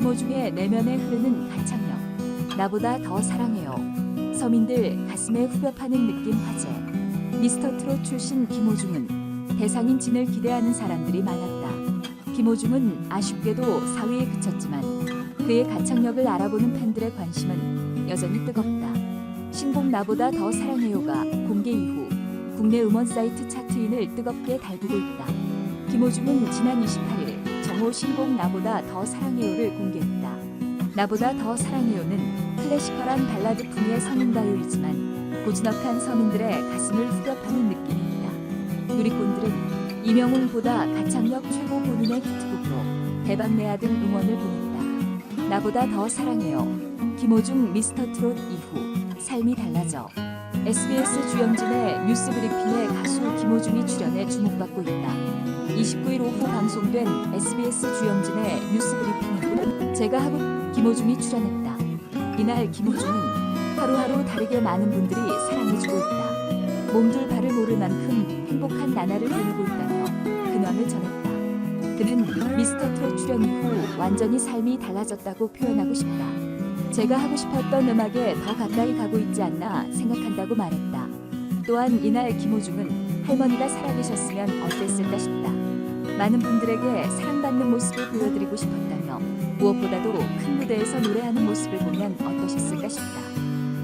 김호중의 내면에 흐르는 가창력. 나보다 더 사랑해요. 서민들 가슴에 후벼 파는 느낌 화제. 미스터트롯 출신 김호중은 대상인 진을 기대하는 사람들이 많았다. 김호중은 아쉽게도 4위에 그쳤지만 그의 가창력을 알아보는 팬들의 관심은 여전히 뜨겁다. 신곡 나보다 더 사랑해요가 공개 이후 국내 음원 사이트 차트인을 뜨겁게 달구고 있다. 김호중은 지난 28일 정호 신곡 나보다 더 사랑해요를 공개했다. 나보다 더 사랑해요는 클래시컬한 발라드 풍의 서민가요이지만 고즈넉한 서민들의 가슴을 후벼 파는 느낌이 있다. 누리꾼들은 이명웅보다 가창력 최고 본인의 히트곡으로 대박내야 등 응원을 보냈다. 나보다 더 사랑해요. 김호중 미스터트롯 이후 삶이 달라져. SBS 주영진의 뉴스 브리핑에 가수 김호중이 출연해 주목받고 있다. 29일 오후 방송된 SBS 주영진의 뉴스 브리핑에는 제가 하고 김호중이 출연했다. 이날 김호중은 하루하루 다르게 많은 분들이 사랑해주고 있다. 몸둘 바를 모를 만큼 행복한 나날을 보내고 있다며 근황을 전했다. 그는 미스터트롯 출연 이후 완전히 삶이 달라졌다고 표현하고 싶다. 제가 하고 싶었던 음악에 더 가까이 가고 있지 않나 생각한다고 말했다. 또한 이날 김호중은 할머니가 살아계셨으면 어땠을까 싶다. 많은 분들에게 사랑받는 모습을 보여드리고 싶었다며 무엇보다도 큰 무대에서 노래하는 모습을 보면 어떠셨을까 싶다.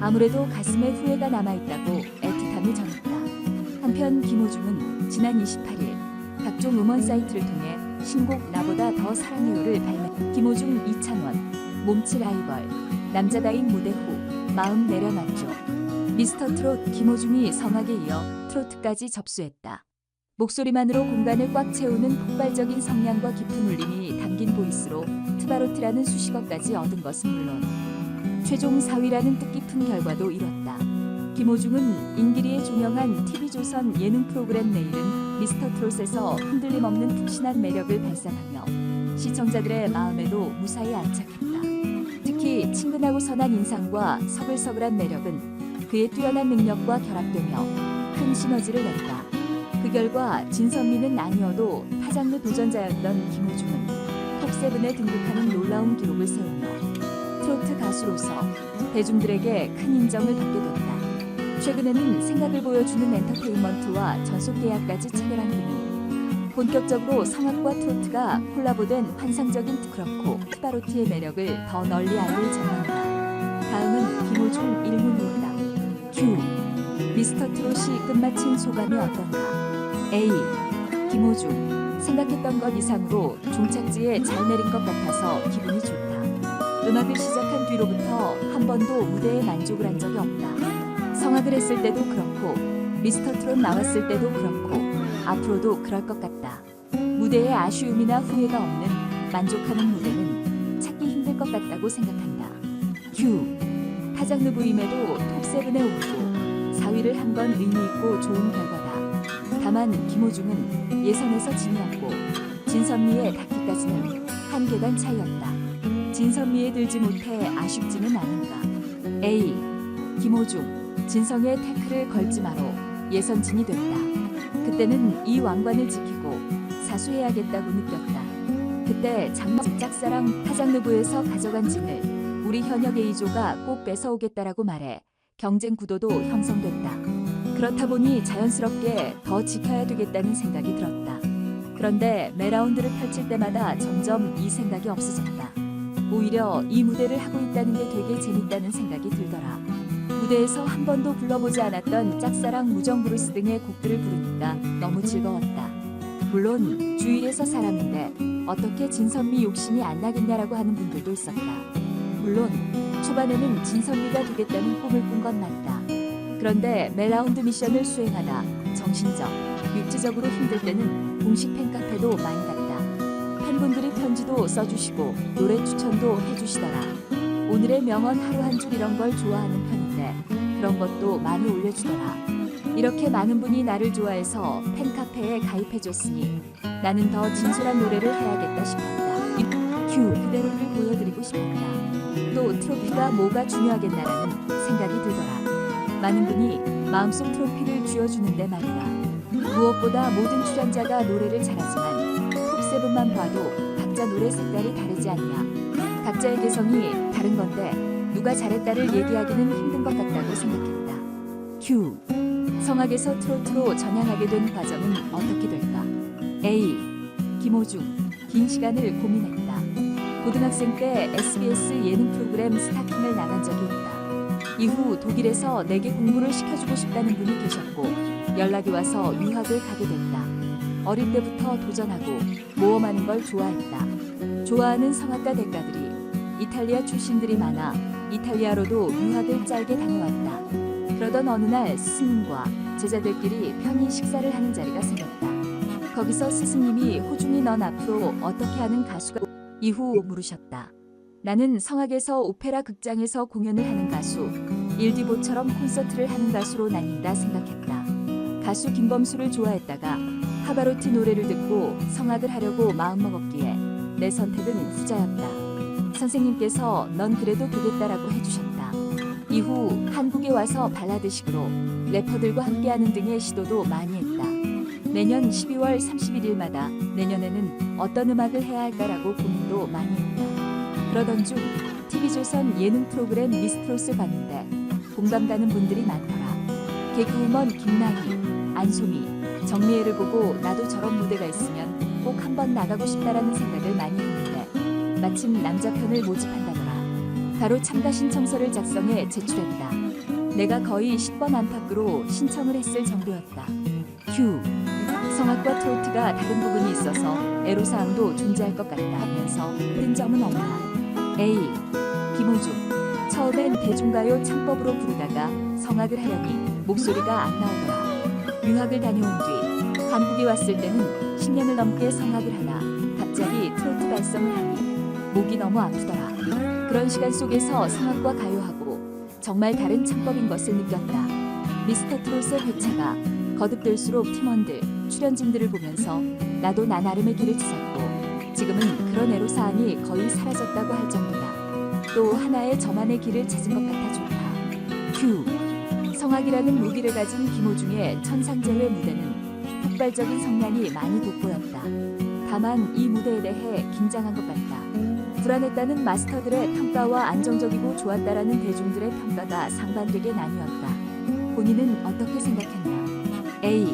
아무래도 가슴에 후회가 남아있다고 애틋함을 전했다. 한편 김호중은 지난 28일 각종 음원 사이트를 통해 신곡 나보다 더 사랑해요를 발매. 김호중 이찬원 몸치 라이벌 남자다인 무대 후 마음 내려놨죠. 미스터트롯 김호중이 성악에 이어 트로트까지 접수했다. 목소리만으로 공간을 꽉 채우는 폭발적인 성량과 깊은 울림이 담긴 보이스로 트바로티라는 수식어까지 얻은 것은 물론 최종 4위라는 뜻깊은 결과도 이뤘다. 김호중은 인기리에 종영한 TV조선 예능 프로그램 내일은 미스터트롯에서 흔들림 없는 푹신한 매력을 발산하며 시청자들의 마음에도 무사히 안착했다. 특히 친근하고 선한 인상과 서글서글한 매력은 그의 뛰어난 능력과 결합되며 큰 시너지를 냈다. 그 결과 진선미는 아니어도 타장르 도전자였던 김호중은 톱7에 등극하는 놀라운 기록을 세우며 트로트 가수로서 대중들에게 큰 인정을 받게 됐다. 최근에는 생각을 보여주는 엔터테인먼트와 전속 계약까지 체결한 그는 본격적으로 성악과 트로트가 콜라보된 환상적인 그렇고 트바로티의 매력을 더 널리 알릴 전망이다. 다음은 김호중 일문이었다. Q. 미스터트롯이 끝마친 소감이 어떤가? A. 김호중. 생각했던 것 이상으로 종착지에 잘 내린 것 같아서 기분이 좋다. 음악을 시작한 뒤로부터 한 번도 무대에 만족을 한 적이 없다. 성악을 했을 때도 그렇고 미스터트롯 나왔을 때도 그렇고 앞으로도 그럴 것 같다. 무대에 아쉬움이나 후회가 없는 만족하는 무대는 찾기 힘들 것 같다고 생각한다. Q. 타장르 부임에도 톱7에 오르고 4위를 한 건 의미 있고 좋은 결과다. 다만 김호중은 예선에서 진이었고 진선미에 닿기까지는 한 계단 차이였다. 진선미에 들지 못해 아쉽지는 않은가. A. 김호중. 진성의 태클을 걸지 마로 예선진이 됐다. 그때는 이 왕관을 지키고 사수해야겠다고 느꼈다. 그때 짝사랑 타장르부에서 가져간 진을 우리 현역 A조가 꼭 뺏어오겠다라고 말해 경쟁 구도도 형성됐다. 그렇다 보니 자연스럽게 더 지켜야 되겠다는 생각이 들었다. 그런데 매 라운드를 펼칠 때마다 점점 이 생각이 없어졌다. 오히려 이 무대를 하고 있다는 게 되게 재밌다는 생각이 들더라. 무대에서 한 번도 불러보지 않았던 짝사랑 무정브루스 등의 곡들을 부르니까 너무 즐거웠다. 물론 주위에서 사람인데 어떻게 진선미 욕심이 안 나겠냐라고 하는 분들도 있었다. 물론 초반에는 진선미가 되겠다는 꿈을 꾼 건 맞다. 그런데 매 라운드 미션을 수행하다 정신적, 육체적으로 힘들 때는 공식 팬카페도 많이 갔다. 팬분들이 편지도 써주시고 노래 추천도 해주시더라. 오늘의 명언 하루 한 줄 이런 걸 좋아하는 편인데 그런 것도 많이 올려주더라. 이렇게 많은 분이 나를 좋아해서 팬카페에 가입해줬으니 나는 더 진솔한 노래를 해야겠다 싶었다. Q 그대로를 보여드리고 싶었다. 또 트로피가 뭐가 중요하겠나라는 생각이 들더라. 많은 분이 마음속 트로피를 쥐어주는데 말이다. 무엇보다 모든 출연자가 노래를 잘하지만 톱7만 봐도 각자 노래 색깔이 다르지 않냐. 각자의 개성이 다른 건데 누가 잘했다를 얘기하기는 힘든 것 같다고 생각했다. Q. 성악에서 트로트로 전향하게 된 과정은 어떻게 될까? A. 김호중. 긴 시간을 고민했다. 고등학생 때 SBS 예능 프로그램 스타킹을 나간 적이 있다. 이후 독일에서 내게 공부를 시켜주고 싶다는 분이 계셨고 연락이 와서 유학을 가게 됐다. 어릴 때부터 도전하고 모험하는 걸 좋아했다. 좋아하는 성악가 대가들이 이탈리아 출신들이 많아 이탈리아로도 유학을 짧게 다녀왔다. 그러던 어느 날 스승님과 제자들끼리 편히 식사를 하는 자리가 생겼다. 거기서 스승님이 호중이 넌 앞으로 어떻게 하는 가수가 이후 물으셨다. 나는 성악에서 오페라 극장에서 공연을 하는 가수, 일디보처럼 콘서트를 하는 가수로 나뉜다 생각했다. 가수 김범수를 좋아했다가 파바로티 노래를 듣고 성악을 하려고 마음먹었기에 내 선택은 후자였다. 선생님께서 넌 그래도 되겠다라고 해주셨다. 이후 한국에 와서 발라드식으로 래퍼들과 함께하는 등의 시도도 많이 했다. 내년 12월 31일마다 내년에는 어떤 음악을 해야 할까라고 고민도 많이 했다. 그러던 중 TV조선 예능 프로그램 미스트롯을 봤는데 공감가는 분들이 많더라. 개그우먼 김나희, 안소미, 정미애를 보고 나도 저런 무대가 있으면 꼭 한번 나가고 싶다라는 생각을 많이 했는데 마침 남자편을 모집한다더라. 바로 참가 신청서를 작성해 제출했다. 내가 거의 10번 안팎으로 신청을 했을 정도였다. Q. 성악과 트로트가 다른 부분이 있어서 애로사항도 존재할 것 같다 하면서 힘든 점은 없나. A. 김호중. 처음엔 대중가요 창법으로 부르다가 성악을 하려니 목소리가 안 나오더라. 유학을 다녀온 뒤 한국에 왔을 때는 10년을 넘게 성악을 하다 갑자기 트로트 발성을 하니 목이 너무 아프더라. 그런 시간 속에서 성악과 가요하고 정말 다른 창법인 것을 느꼈다. 미스터 트롯의 회차가 거듭될수록 팀원들, 출연진들을 보면서 나도 나 나름의 길을 찾았고 지금은 그런 애로사항이 거의 사라졌다고 할 정도다. 또 하나의 저만의 길을 찾은 것 같아 좋다. Q. 성악이라는 무기를 가진 김호중의 천상제외 무대는 폭발적인 성량이 많이 돋보였다. 다만 이 무대에 대해 긴장한 것 같다. 불안했다는 마스터들의 평가와 안정적이고 좋았다라는 대중들의 평가가 상반되게 나뉘었다. 본인은 어떻게 생각했나? A.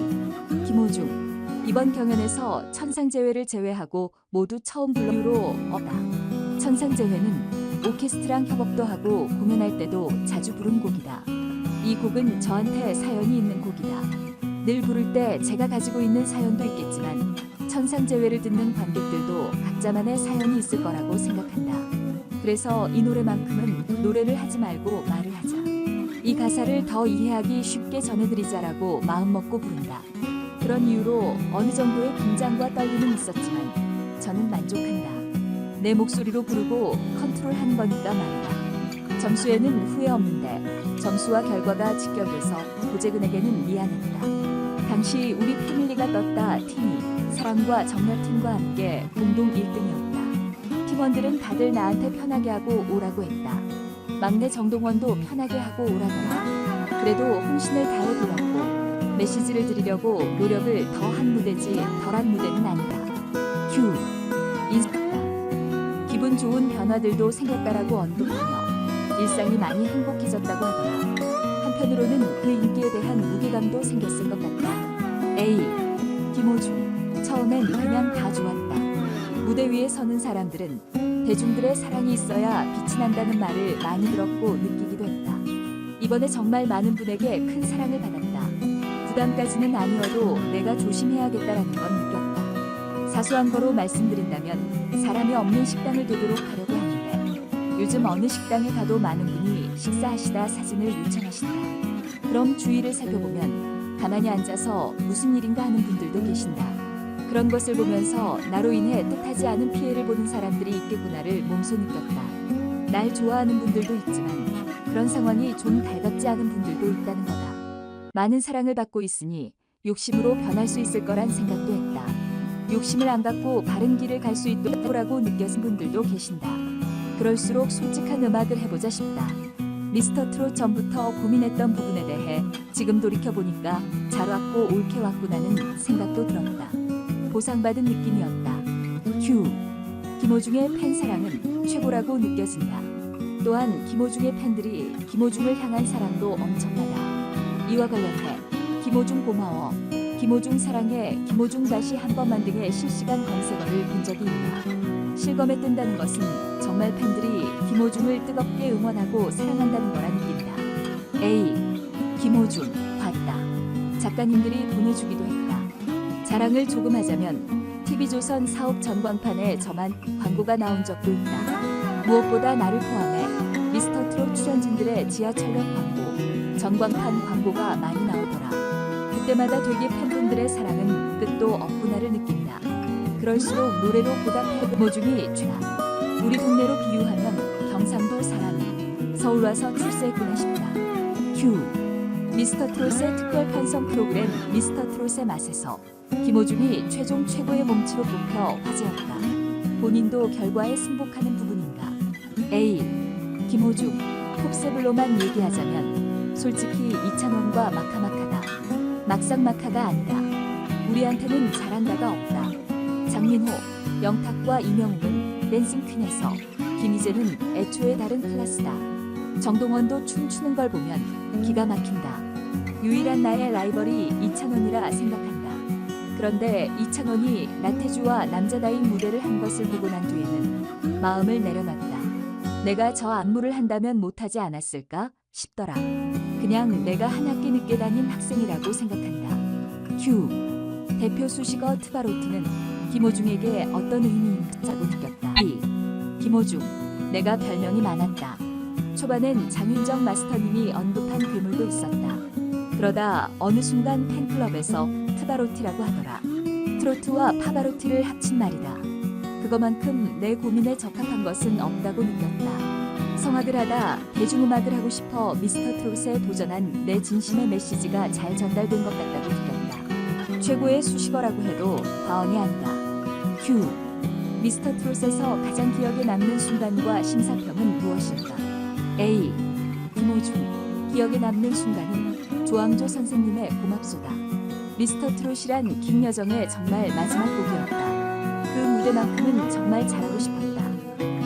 김호중. 이번 경연에서 천상제외를 제외하고 모두 처음 불러 이유로 없다. 천상제외는 오케스트랑 협업도 하고 공연할 때도 자주 부른 곡이다. 이 곡은 저한테 사연이 있는 곡이다. 늘 부를 때 제가 가지고 있는 사연도 있겠지만 천상제외를 듣는 관객들도 각자만의 사연이 있을 거라고 생각한다. 그래서 이 노래만큼은 노래를 하지 말고 말을 하자. 이 가사를 더 이해하기 쉽게 전해드리자라고 마음먹고 부른다. 그런 이유로 어느 정도의 긴장과 떨림은 있었지만 저는 만족한다. 내 목소리로 부르고 컨트롤하는 거니까 말이다. 점수에는 후회 없는데 점수와 결과가 직결돼서 고재근에게는 미안했다. 당시 우리 패밀리가 떴다 팀이 사랑과 정렬팀과 함께 공동 1등이었다. 팀원들은 다들 나한테 편하게 하고 오라고 했다. 막내 정동원도 편하게 하고 오라더라. 그래도 혼신을 다해 드렸고 메시지를 드리려고 노력을 더한 무대지 덜한 무대는 아니다. Q. 인스타. 기분 좋은 변화들도 생겼다라고 언급하며 일상이 많이 행복해졌다고 하더라. 한편으로는 그 인기에 대한 무게감도 생겼을 것 같다. A. 김호중. 처음엔 그냥 다 좋았다. 무대 위에 서는 사람들은 대중들의 사랑이 있어야 빛이 난다는 말을 많이 들었고 느끼기도 했다. 이번에 정말 많은 분에게 큰 사랑을 받았다. 부담까지는 아니어도 내가 조심해야겠다라는 건 느꼈다. 사소한 거로 말씀드린다면 사람이 없는 식당을 되도록 하려고 하는데 요즘 어느 식당에 가도 많은 분이 식사하시다 사진을 요청하신다. 그럼 주위를 살펴보면 가만히 앉아서 무슨 일인가 하는 분들도 계신다. 그런 것을 보면서 나로 인해 뜻하지 않은 피해를 보는 사람들이 있겠구나를 몸소 느꼈다. 날 좋아하는 분들도 있지만 그런 상황이 좀 달갑지 않은 분들도 있다는 거다. 많은 사랑을 받고 있으니 욕심으로 변할 수 있을 거란 생각도 했다. 욕심을 안 갖고 바른 길을 갈 수 있도록라고 느껴진 분들도 계신다. 그럴수록 솔직한 음악을 해보자 싶다. 미스터 트롯 전부터 고민했던 부분에 대해 지금 돌이켜보니까 잘 왔고 옳게 왔구나는 생각도 들었다. 보상받은 느낌이었다. Q. 김호중의 팬사랑은 최고라고 느껴진다. 또한 김호중의 팬들이 김호중을 향한 사랑도 엄청나다. 이와 관련해 김호중 고마워, 김호중 사랑해, 김호중 다시 한 번만 등의 실시간 검색어를 본 적이 있다. 실검에 뜬다는 것은 정말 팬들이 김호중을 뜨겁게 응원하고 사랑한다는 거라 느낀다. A. 김호중 봤다. 작가님들이 보내주기도 했다. 자랑을 조금 하자면 TV조선 사업 전광판에 저만 광고가 나온 적도 있다. 무엇보다 나를 포함해 미스터트롯 출연진들의 지하철역 광고, 전광판 광고가 많이 나오더라. 그때마다 되게 팬분들의 사랑은 끝도 없구나를 느낀다. 그럴수록 노래로 보답해. 김호중이 최다. 우리 동네로 비유하면 경상도 사람이 서울 와서 출세했구나 싶다. Q. 미스터트롯의 특별 편성 프로그램 미스터트롯의 맛에서 김호중이 최종 최고의 몸치로 뽑혀 화제였다. 본인도 결과에 승복하는 부분인가? A. 김호중 톱세블로만 얘기하자면 솔직히 이찬원과 마카마카다. 막상 마카가 아니다. 우리한테는 잘한다가 없다. 장민호, 영탁과 이명웅은 댄싱 퀸에서, 김희재는 애초에 다른 클래스다. 정동원도 춤추는 걸 보면 기가 막힌다. 유일한 나의 라이벌이 이찬원이라 생각한다. 그런데 이찬원이 나태주와 남자다인 무대를 한 것을 보고 난 뒤에는 마음을 내려놨다. 내가 저 안무를 한다면 못하지 않았을까 싶더라. 그냥 내가 한 학기 늦게 다닌 학생이라고 생각한다. Q. 대표 수식어 트바로트는 김호중에게 어떤 의미인가고 느꼈다. B. 김호중, 내가 별명이 많았다. 초반엔 장윤정 마스터님이 언급한 괴물도 있었다. 그러다 어느 순간 팬클럽에서 트바로티라고 하더라. 트로트와 파바로티를 합친 말이다. 그거만큼 내 고민에 적합한 것은 없다고 느꼈다. 성악을 하다 대중음악을 하고 싶어 미스터트롯에 도전한 내 진심의 메시지가 잘 전달된 것 같다고 느꼈다. 최고의 수식어라고 해도 과언이 아니다. Q. 미스터트롯에서 가장 기억에 남는 순간과 심사평은 무엇일까? A. 김호중, 기억에 남는 순간은 조항조 선생님의 고맙소다. 미스터트롯이란 김여정의 정말 마지막 곡이었다. 그 무대만큼은 정말 잘하고 싶었다.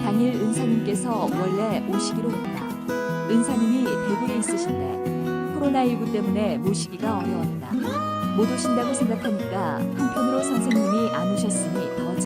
당일 은사님께서 원래 오시기로 했다. 은사님이 대구에 있으신데 코로나19 때문에 모시기가 어려웠다. 못 오신다고 생각하니까 한편으로 선생님이 안 오셨으니 더